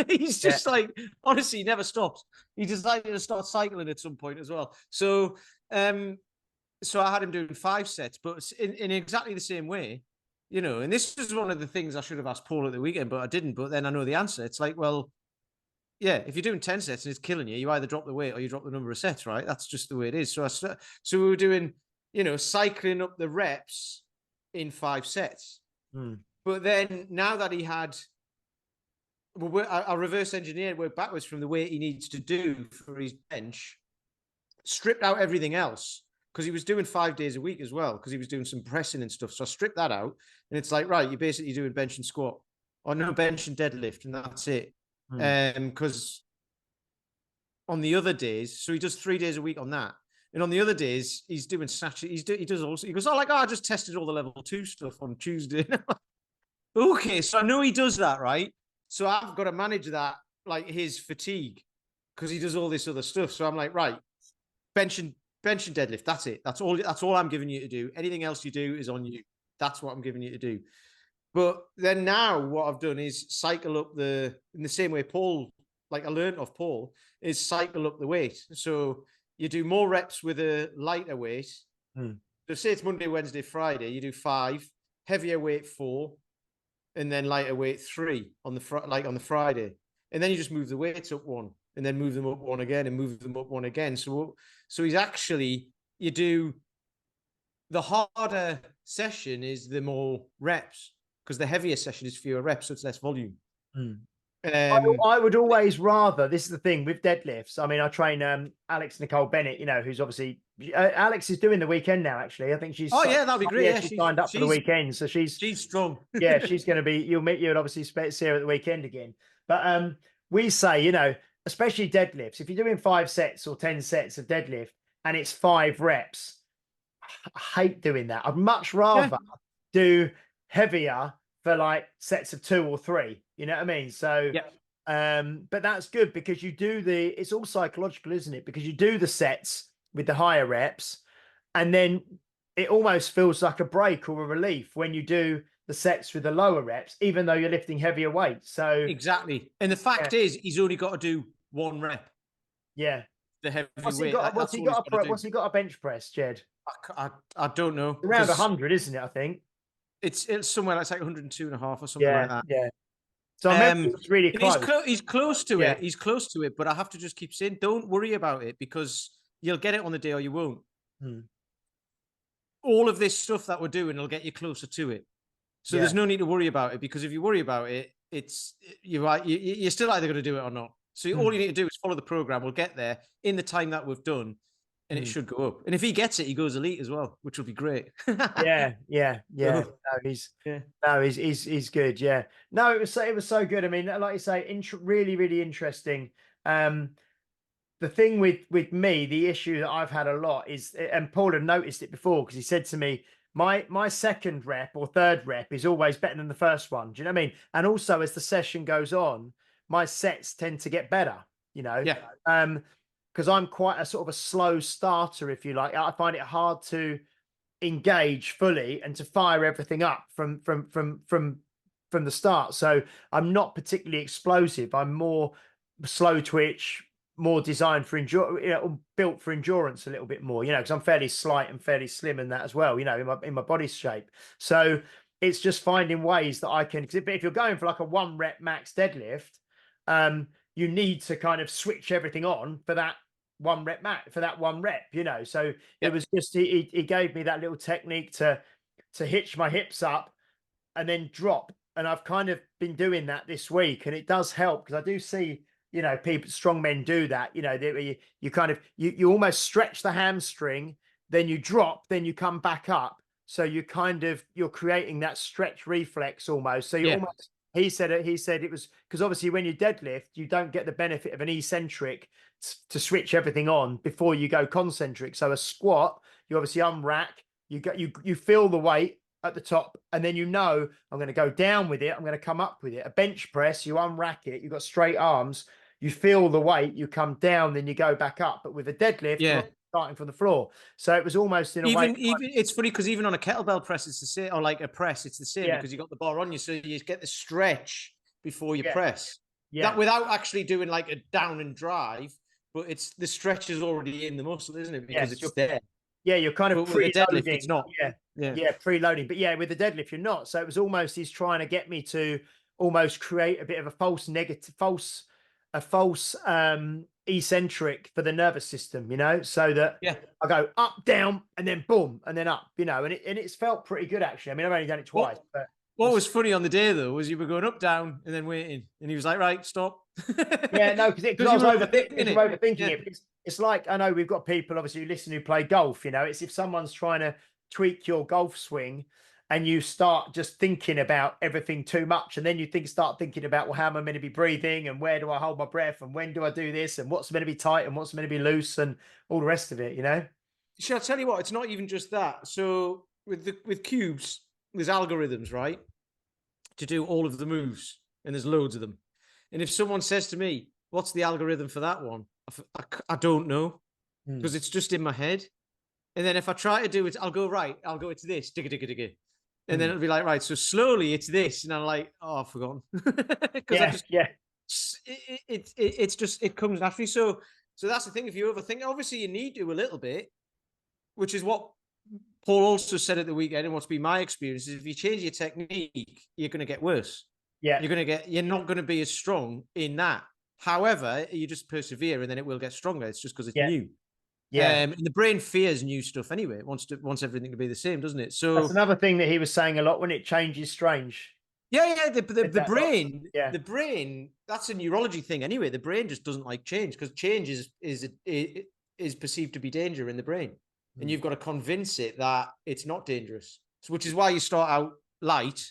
B: He's
A: Yeah.
B: just like, honestly, he never stops. He decided to start cycling at some point as well. So so I had him doing 5 sets, but in exactly the same way, you know, and this is one of the things I should have asked Paul at the weekend, but I didn't. But then I know the answer. It's like, well, yeah, if you're doing 10 sets and it's killing you, you either drop the weight or you drop the number of sets, right? That's just the way it is. So we were doing, you know, cycling up the reps in 5 sets.
A: Mm.
B: But then now that he had, well, I reverse engineered, work backwards from the weight he needs to do for his bench, stripped out everything else because he was doing 5 days a week as well because he was doing some pressing and stuff. So I stripped that out, and it's like, right, you're basically doing bench and squat, or no, bench and deadlift, and that's it. Because on the other days, so he does 3 days a week on that. And on the other days, he's doing snatches. He does also. He goes, oh, like, oh, I just tested all the level 2 stuff on Tuesday. Okay, so I know he does that, right? So I've got to manage that, like his fatigue, because he does all this other stuff. So I'm like, right, bench and deadlift. That's it. That's all I'm giving you to do. Anything else you do is on you. That's what I'm giving you to do. But then now what I've done is cycle up in the same way Paul, like I learned off Paul, is cycle up the weight. So you do more reps with a lighter weight. So say it's Monday, Wednesday, Friday, you do 5, heavier weight 4, and then lighter weight 3 on the Friday. And then you just move the weights up 1 and then move them up 1 again and move them up 1 again. So he's actually, you do the harder session is the more reps, because the heavier session is fewer reps, so it's less volume.
A: I would always rather, this is the thing with deadlifts. I mean, I train Alex Nicole Bennett, you know, who's obviously Alex is doing the weekend now, actually. I think she's
B: that'd be great.
A: Yeah, she's signed up for the weekend. So she's
B: strong.
A: Yeah, she's going to be, you'll obviously see her at the weekend again. But we say, you know, especially deadlifts, if you're doing 5 sets or 10 sets of deadlift and it's 5 reps, I hate doing that. I'd much rather do heavier for like sets of 2 or 3. You know what I mean? So, but that's good because you do it's all psychological, isn't it? Because you do the sets with the higher reps, and then it almost feels like a break or a relief when you do the sets with the lower reps, even though you're lifting heavier weights. So
B: exactly. And the fact is, he's only got to do 1 rep.
A: Yeah.
B: The heavy
A: What's
B: weight.
A: What's he got a bench press, Jed?
B: I don't know.
A: Around 100, isn't it? I think
B: it's somewhere like 102.5 or something like that.
A: Yeah. So I remember it's really close.
B: He's close to it. He's close to it, but I have to just keep saying, don't worry about it, because you'll get it on the day or you won't. All of this stuff that we're doing will get you closer to it. So there's no need to worry about it, because if you worry about it, you're still either going to do it or not. So all you need to do is follow the program. We'll get there in the time that we've done, and it should go up. And if he gets it, he goes elite as well, which will be great.
A: Yeah. No, he's good. Yeah. No, it was so good. I mean, like you say, really, really interesting. The thing with me, the issue that I've had a lot is, and Paul had noticed it before, because he said to me, my second rep or third rep is always better than the first one. Do you know what I mean? And also, as the session goes on, my sets tend to get better, you know?
B: Yeah.
A: Because I'm quite a sort of a slow starter, if you like. I find it hard to engage fully and to fire everything up from the start. So I'm not particularly explosive. I'm more slow twitch, more designed for built for endurance a little bit more, you know, because I'm fairly slight and fairly slim in that as well, you know, in my body shape. So it's just finding ways that I can, if you're going for like a 1 rep max deadlift, you need to kind of switch everything on for that 1 rep max, for that 1 rep, you know. So it was just, he gave me that little technique to hitch my hips up and then drop. And I've kind of been doing that this week, and it does help, because I do see, you know, strong men do that, you know, you kind of, you almost stretch the hamstring, then you drop, then you come back up. So you're creating that stretch reflex almost. So you almost, he said it was, because obviously when you deadlift, you don't get the benefit of an eccentric to switch everything on before you go concentric. So a squat, you obviously unrack, you feel the weight at the top, and then, you know, I'm going to go down with it, I'm going to come up with it. A bench press, you unrack it, you've got straight arms, you feel the weight, you come down, then you go back up. But with a deadlift, starting from the floor. So it was almost in a way,
B: Even it's funny because even on a kettlebell press, it's the same, or like a press, it's the same
A: yeah,
B: because you got the bar on you, so you get the stretch before you
A: yeah,
B: press. That
A: yeah,
B: without actually doing like a down and drive, but it's the stretch is already in the muscle, isn't it? Because
A: yes,
B: it's there.
A: you're kind of
B: But with a deadlift, it's
A: preloading.
B: not.
A: Yeah,
B: Yeah.
A: yeah, preloading. But yeah, with the deadlift, you're not. So it was almost he's trying to get me to almost create a bit of a false negative, a false eccentric for the nervous system, you know, so that
B: Yeah.
A: I go up, down, and then boom, and then up, you know, and it's felt pretty good actually. I mean, I've only done it twice,
B: What
A: but
B: what was funny on the day though was you were going up, down, and then waiting, and he was like, "Right, stop."
A: yeah, no, because I
B: You
A: was
B: were overthinking it.
A: overthinking
B: Yeah.
A: it. Because it's like I know we've got people obviously who listen who play golf. You know, it's if someone's trying to tweak your golf swing, and you start just thinking about everything too much, and then you start thinking about, well, how am I meant to be breathing, and where do I hold my breath, and when do I do this, and what's meant to be tight, and what's meant to be loose, and all the rest of it. You know.
B: Shall I tell you what? It's not even just that. So with cubes, there's algorithms, right, to do all of the moves, and there's loads of them. And if someone says to me, "What's the algorithm for that one?" I don't know
A: Hmm.
B: because it's just in my head. And then if I try to do it, I'll go right. I'll go, it's this, digga digga digga, and then
A: Hmm.
B: it'll be like, right. So slowly, it's this, and I'm like, oh, I've forgotten because I
A: Yeah,
B: just
A: yeah,
B: it's just it comes naturally. So that's the thing. If you overthink, obviously you need to a little bit, which is what Paul also said at the weekend, and what's been my experience is if you change your technique, you're going to get worse.
A: yeah,
B: You're not going to be as strong in that. However, you just persevere, and then it will get stronger. It's just because it's
A: yeah,
B: new.
A: yeah.
B: And the brain fears new stuff anyway. It wants everything to be the same, doesn't it?
A: That's
B: So
A: another thing that he was saying a lot. When it changes, strange.
B: yeah,
A: Said that a lot. Yeah.
B: the brain, that's a neurology thing anyway. The brain just doesn't like change because change is perceived to be danger in the brain, and
A: Hmm.
B: you've got to convince it that it's not dangerous. So, which is why you start out light,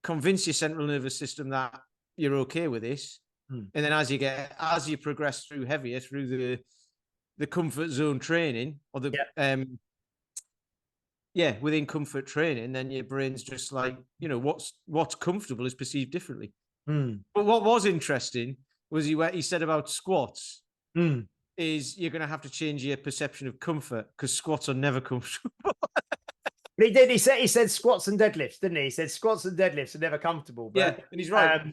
B: convince your central nervous system that you're okay with this,
A: Hmm.
B: and then as you progress through heavier through the comfort zone training or the
A: Yeah.
B: within comfort training, then your brain's just like, what's comfortable is perceived differently.
A: Hmm.
B: But what was interesting was he said about squats
A: Hmm.
B: is you're going to have to change your perception of comfort because squats are never comfortable.
A: But he did. He said squats and deadlifts, didn't he? He said squats and deadlifts are never comfortable.
B: Yeah,
A: But
B: and he's right.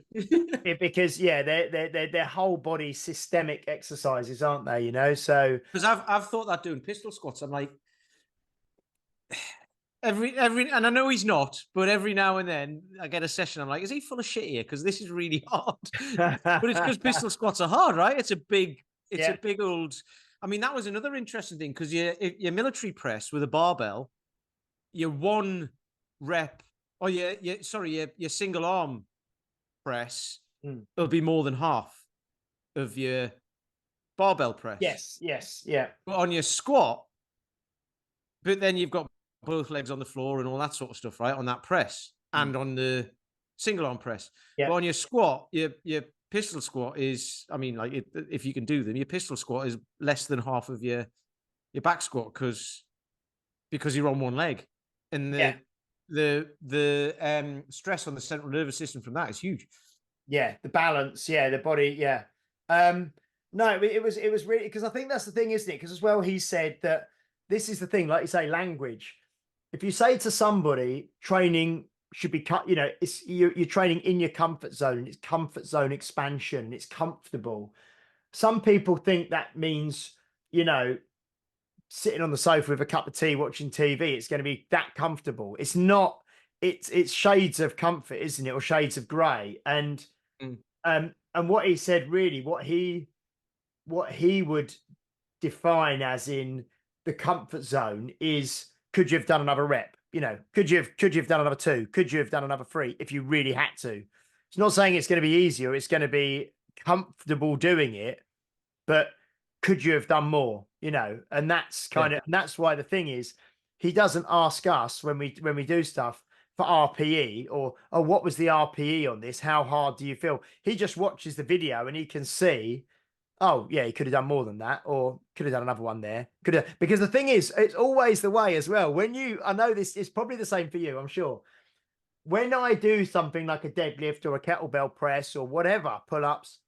A: because yeah, they're whole body systemic exercises, aren't they? You know. So
B: Because I've thought that doing pistol squats, I'm like and I know he's not, but every now and then I get a session. I'm like, is he full of shit here? Because this is really hard. But it's because pistol squats are hard, right? It's a
A: yeah,
B: big old. I mean, that was another interesting thing because your military press with a barbell, your one rep, or your single arm press
A: mm.
B: will be more than half of your barbell press.
A: Yes, yeah,
B: But on your squat, but then you've got both legs on the floor and all that sort of stuff, right? On that press
A: mm.
B: and on the single arm press.
A: Yeah,
B: But on your squat, your pistol squat is, I mean, like if you can do them, your pistol squat is less than half of your back squat because you're on one leg, and
A: yeah,
B: the stress on the central nervous system from that is huge.
A: yeah. The balance, yeah, the body, yeah. Um, no, it was really because I think that's the thing, isn't it? Because as well, he said that this is the thing, like you say, language. If you say to somebody training should be cut, you know, it's you're training in your comfort zone, it's comfort zone expansion, it's comfortable. Some people think that means, you know, sitting on the sofa with a cup of tea watching TV, it's going to be that comfortable. It's not, it's shades of comfort, isn't it? Or shades of grey.
B: Mm.
A: And what he said really, what he would define as in the comfort zone is, could you have done another rep? You know, could you have done another two? Could you have done another three if you really had to? It's not saying it's going to be easier, it's going to be comfortable doing it, but could you have done more? You know, and that's
B: Yeah.
A: and that's why the thing is, he doesn't ask us when we do stuff for RPE or what was the RPE on this? How hard do you feel? He just watches the video and he can see, oh yeah, he could have done more than that, or could have done another one there. Could have, because the thing is, it's always the way as well. When I know this is probably the same for you, I'm sure. When I do something like a deadlift or a kettlebell press or whatever, pull-ups,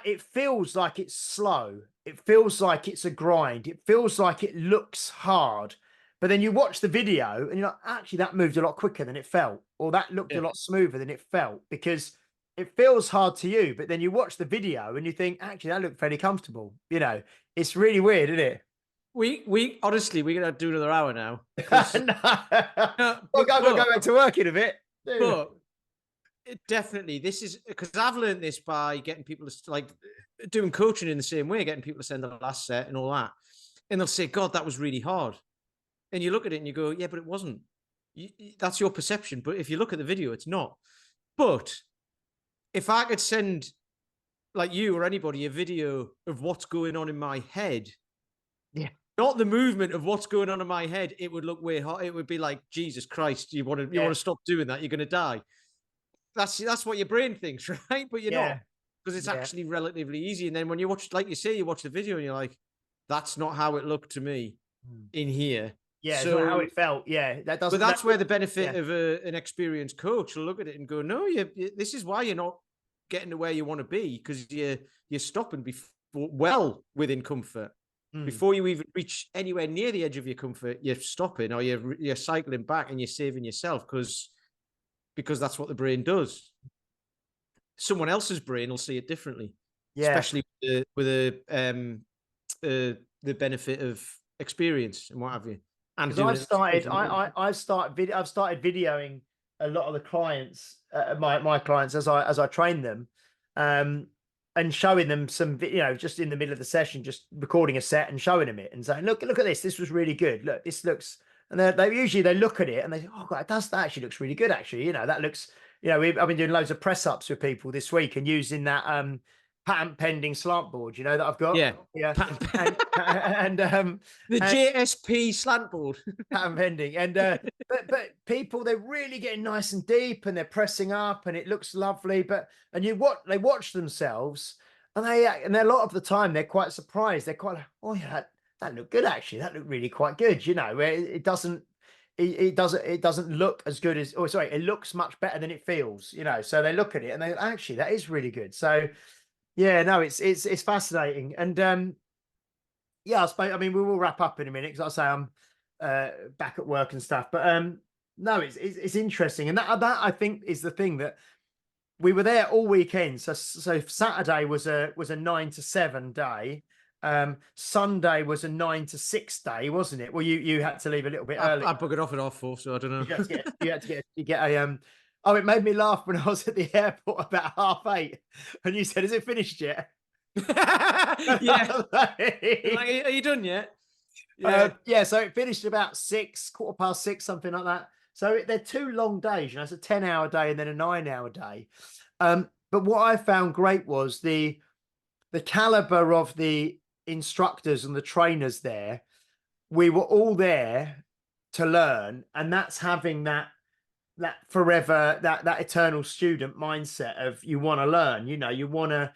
A: it feels like it's slow. It feels like it's a grind. It feels like it looks hard. But then you watch the video and you're like, actually, that moved a lot quicker than it felt, or that looked a lot smoother than it felt, because it feels hard to you. But then you watch the video and you think, actually, that looked fairly comfortable. You know, it's really weird, isn't it?
B: We honestly, we're gonna do another hour now.
A: No.
B: No,
A: I've got to go back to work in a bit.
B: But definitely, this is because I've learned this by getting people to like doing coaching in the same way, getting people to send the last set and all that, and they'll say, "God, that was really hard," and you look at it and you go, "Yeah, but it wasn't." That's your perception, but if you look at the video, it's not. But if I could send like you or anybody a video of what's going on in my head,
A: yeah,
B: not the movement of what's going on in my head, it would look way hot. It would be like, Jesus Christ, you want to stop doing that? You're going to die. That's what your brain thinks, right? But you're not, because it's actually relatively easy. And then when you watch, like you say, you watch the video and you're like, that's not how it looked to me in here.
A: Yeah,
B: so
A: not how it felt. Yeah, that doesn't.
B: But that's where the benefit of an experienced coach will look at it and go, no, this is why you're not getting to where you want to be, because you're stopping well within comfort. Before you even reach anywhere near the edge of your comfort, you're stopping, or you're cycling back, and you're saving yourself because that's what the brain does. Someone else's brain will see it differently, especially with the benefit of experience and what have you. And
A: I've started videoing a lot of the clients, my clients, as I train them, and showing them some, just in the middle of the session, just recording a set and showing them it and saying, look at this. This was really good. Look, this looks, and they usually look at it and they say, oh God, that actually looks really good. Actually, that looks, I've been doing loads of press ups with people this week and using that, patent pending slant board, that I've got.
B: Yeah.
A: And
B: the JSP slant board.
A: Patent pending. And but people, they're really getting nice and deep and they're pressing up and it looks lovely. And they watch themselves and a lot of the time they're quite surprised. They're quite like, oh yeah, that looked good actually. That looked really quite good. It doesn't look as good as, it looks much better than it feels, so they look at it and they actually, that is really good. So yeah, no, it's fascinating. And I suppose, we will wrap up in a minute, because I say I'm back at work and stuff, but no, it's interesting. And that I think is the thing, that we were there all weekend. So Saturday was a 9 to 7 day. Sunday was a 9 to 6 day, wasn't it? Well, you had to leave a little bit early.
B: I buggered off at 4:30, so I don't know.
A: You had to get a oh, it made me laugh when I was at the airport about 8:30, and you said, "Is it finished yet?"
B: Yeah. Are you done yet?
A: Yeah. So it finished about 6, 6:15, something like that. So they're 2 long days. It's a 10-hour day and then a 9-hour day. But what I found great was the caliber of the instructors and the trainers there. We were all there to learn, and that's having that forever, that eternal student mindset of, you want to learn, you want to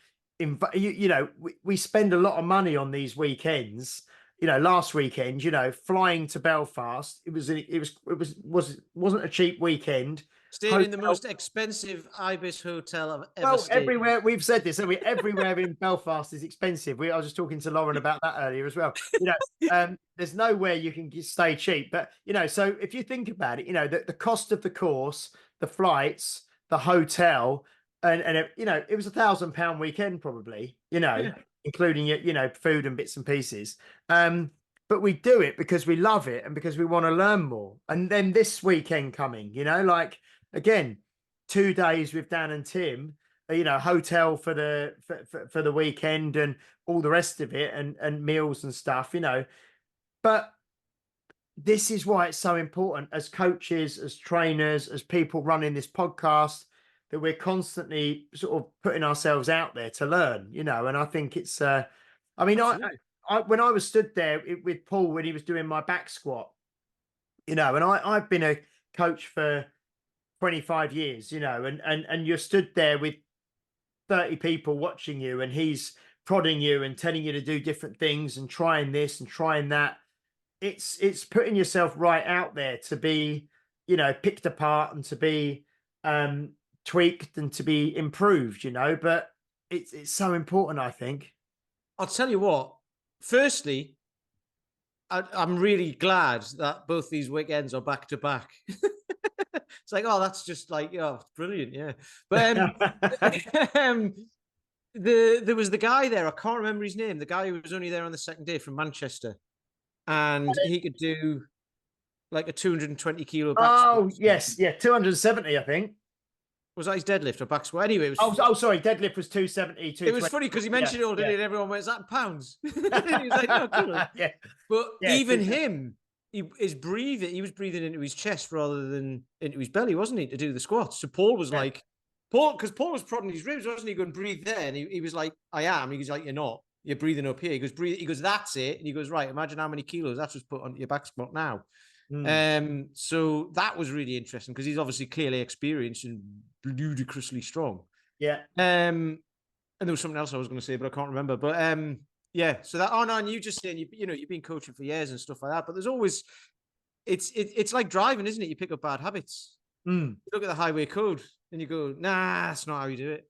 A: we spend a lot of money on these weekends. Last weekend, flying to Belfast, wasn't a cheap weekend.
B: Stayed in the most expensive Ibis hotel I've ever stayed.
A: Everywhere, we've said this, and everywhere in Belfast is expensive. I was just talking to Lauren about that earlier as well. There's nowhere you can stay cheap. But so if you think about it, the cost of the course, the flights, the hotel, and it was £1,000 weekend probably. Including food and bits and pieces. But we do it because we love it and because we want to learn more. And then this weekend coming, again, 2 days with Dan and Tim, hotel for the weekend and all the rest of it, and meals and stuff, But this is why it's so important as coaches, as trainers, as people running this podcast, that we're constantly sort of putting ourselves out there to learn, and I think it's, I when I was stood there with Paul when he was doing my back squat, and I've been a coach for 25 years, and you're stood there with 30 people watching you, and he's prodding you and telling you to do different things and trying this and trying that. It's putting yourself right out there to be, picked apart and to be tweaked and to be improved, but it's so important, I think.
B: I'll tell you what. Firstly, I'm really glad that both these weekends are back to back. It's like, oh, that's just like, oh, brilliant, yeah. But um, there was the guy there. I can't remember his name. The guy who was only there on the second day from Manchester, and he could do like a 220 kilo back squat.
A: Oh, yes. Yeah. 270, I think.
B: Was that his deadlift or back squat? Anyway, it was.
A: Oh, sorry. Deadlift was 270,
B: It was funny because he mentioned it all, didn't he? And everyone went, "Is that in pounds?" He was like, "No, kilos."
A: Yeah.
B: But
A: Yeah,
B: even him, he was breathing into his chest rather than into his belly, wasn't he, to do the squats? So Paul was like, because Paul was prodding his ribs, wasn't he? Going, breathe there. And he was like, I am. He was like, you're not. You're breathing up here. He goes, breathe. He goes, that's it. And he goes, right, imagine how many kilos that's just put onto your back squat now. So that was really interesting because he's obviously clearly experienced and ludicrously strong.
A: Yeah.
B: And there was something else I was going to say, but I can't remember. But yeah, so that, oh no, and you just saying, you know, you've been coaching for years and stuff like that, but there's always, it's like driving, isn't it? You pick up bad habits. You look at the highway code and you go, nah, that's not how you do it.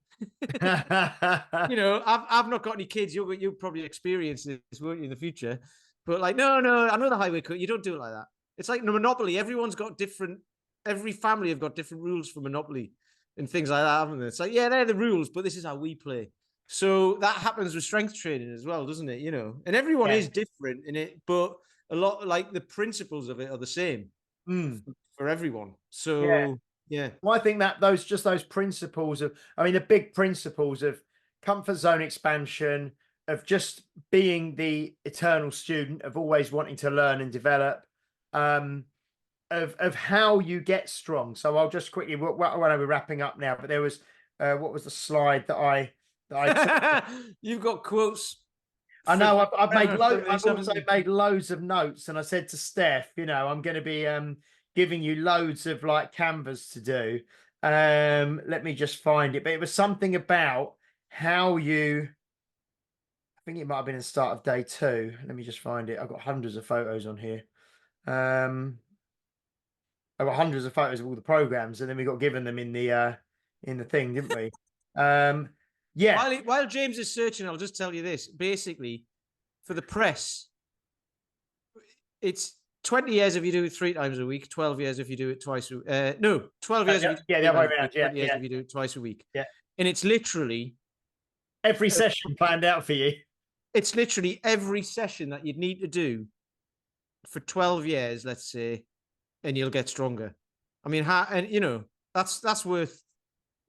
B: You know, I've not got any kids. You'll probably experience this, won't you, in the future? But like, no, I know the highway code. You don't do it like that. It's like Monopoly. Everyone's got different, every family have got different rules for Monopoly and things like that, haven't they? It's like, yeah, they're the rules, but this is how we play. So that happens with strength training as well, doesn't it? You know, and everyone is different in it, but a lot, like the principles of it are the same for everyone. So yeah.
A: Well, I think that those principles of, I mean, the big principles of comfort zone expansion, of just being the eternal student, of always wanting to learn and develop, of how you get strong. So I'll just quickly, when we're wrapping up now, but there was, what was the slide that I took?
B: You've got quotes.
A: I know I've made loads. I've also made loads of notes, and I said to Steph, you know, I'm going to be giving you loads of like canvas to do. Let me just find it. But it was something about how you, I think it might have been the start of day 2. Let me just find it. I've got hundreds of photos on here. I've got hundreds of photos of all the programs, and then we got given them in the thing, didn't we? Yeah.
B: While James is searching, I'll just tell you this. Basically, for the press, it's 20 years if you do it 3 times a week, 12 years if you do it twice. 12 years if you do it 20 years if you do it twice a week.
A: Yeah.
B: And it's literally
A: every session planned out for you.
B: It's literally every session that you'd need to do for 12 years, let's say, and you'll get stronger. I mean, and you know, that's worth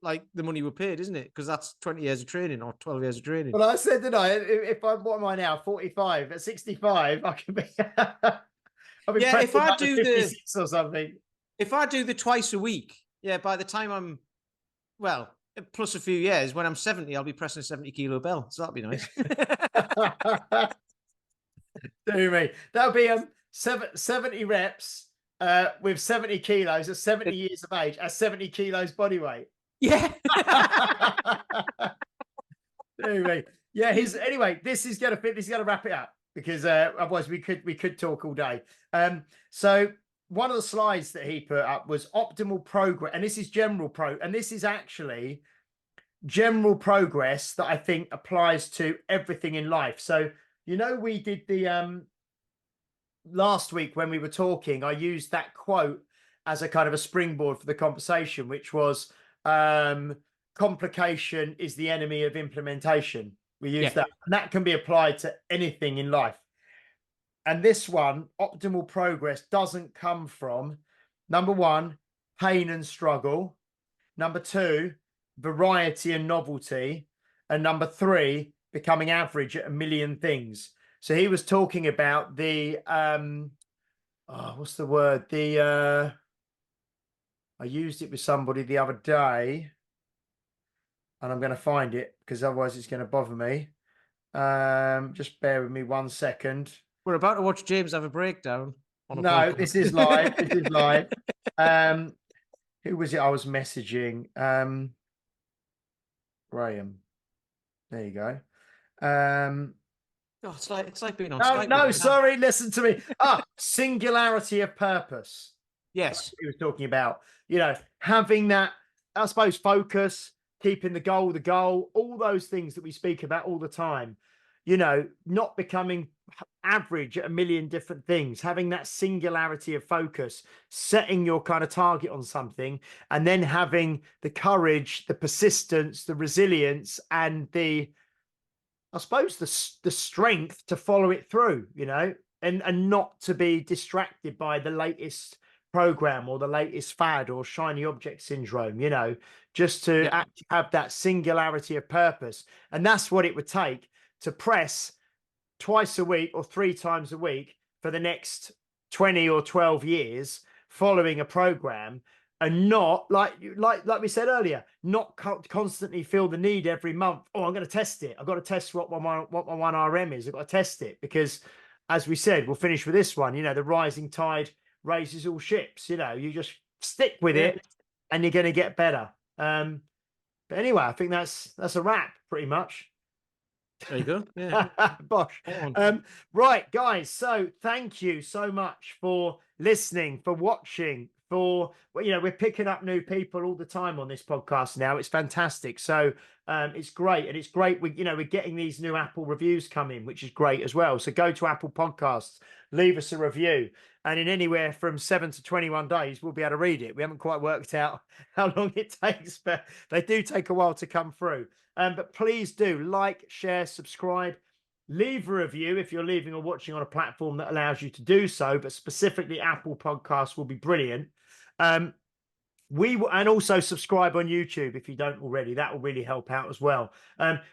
B: like the money we paid, isn't it? Because that's 20 years of training or 12 years of training.
A: Well, I said, didn't I? If I'm, what am I now? 45. At 65, I can be.
B: Yeah, if I do
A: 56 or something.
B: If I do the twice a week, yeah, by the time I'm, well, plus a few years, when I'm 70, I'll be pressing a 70-kilo bell. So that'll be nice.
A: Do me. That'll be 70 reps with 70 kilos at 70 years of age at 70 kilos body weight.
B: Yeah.
A: Do me. Yeah. Anyway, this is gonna fit. This is gonna wrap it up because otherwise we could talk all day. So one of the slides that he put up was optimal progress, and this is and this is actually general progress that I think applies to everything in life. So, you know, we did the last week when we were talking, I used that quote as a kind of a springboard for the conversation, which was complication is the enemy of implementation. We use that, and that can be applied to anything in life. And this one, optimal progress, doesn't come from, number 1, pain and struggle, number 2, variety and novelty, and number 3, becoming average at a million things. So he was talking about the what's the word? I used it with somebody the other day, and I'm going to find it because otherwise it's going to bother me. Just bear with me 1 second.
B: We're about to watch James have a breakdown.
A: No, this is live. This is live. Who was it I was messaging? Graham. There you go.
B: Oh, it's like being on
A: no,
B: Skype.
A: No, sorry, listen to me. Singularity of purpose.
B: Yes.
A: He was talking about, you know, having that, I suppose, focus, keeping the goal, all those things that we speak about all the time, you know, not becoming average at a million different things, having that singularity of focus, setting your kind of target on something, and then having the courage, the persistence, the resilience, and I suppose the strength to follow it through, you know, and not to be distracted by the latest program or the latest fad or shiny object syndrome, you know, just to
B: Yeah.
A: actually have that singularity of purpose. And that's what it would take to press twice a week or 3 times a week for the next 20 or 12 years following a program, and not like we said earlier, not constantly feel the need every month. Oh, I'm going to test it. I've got to test what my 1RM is. I've got to test it because, as we said, we'll finish with this one. You know, the rising tide raises all ships. You know, you just stick with
B: Yeah.
A: it, and you're going to get better. But anyway, I think that's a wrap, pretty much.
B: There you go. Yeah.
A: Bosh. Right, guys. So thank you so much for listening, for watching, for, you know, we're picking up new people all the time on this podcast now. It's fantastic. So it's great. And it's great. We're getting these new Apple reviews coming, which is great as well. So go to Apple Podcasts, leave us a review. And in anywhere from 7 to 21 days, we'll be able to read it. We haven't quite worked out how long it takes, but they do take a while to come through. But please do like, share, subscribe, leave a review if you're leaving or watching on a platform that allows you to do so, but specifically Apple Podcasts will be brilliant. And also subscribe on YouTube if you don't already. That will really help out as well.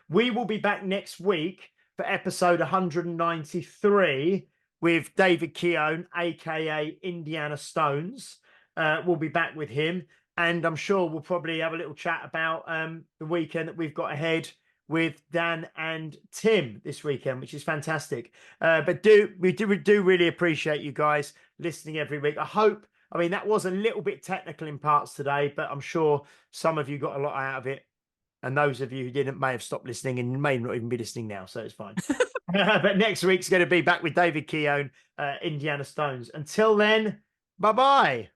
A: We will be back next week for episode 193 with David Keown, aka Indiana Stones. We'll be back with him. And I'm sure we'll probably have a little chat about the weekend that we've got ahead with Dan and Tim this weekend, which is fantastic. But we do really appreciate you guys listening every week. I mean, that was a little bit technical in parts today, but I'm sure some of you got a lot out of it. And those of you who didn't may have stopped listening and may not even be listening now. So it's fine. But next week's going to be back with David Keown, Indiana Stones. Until then, bye-bye.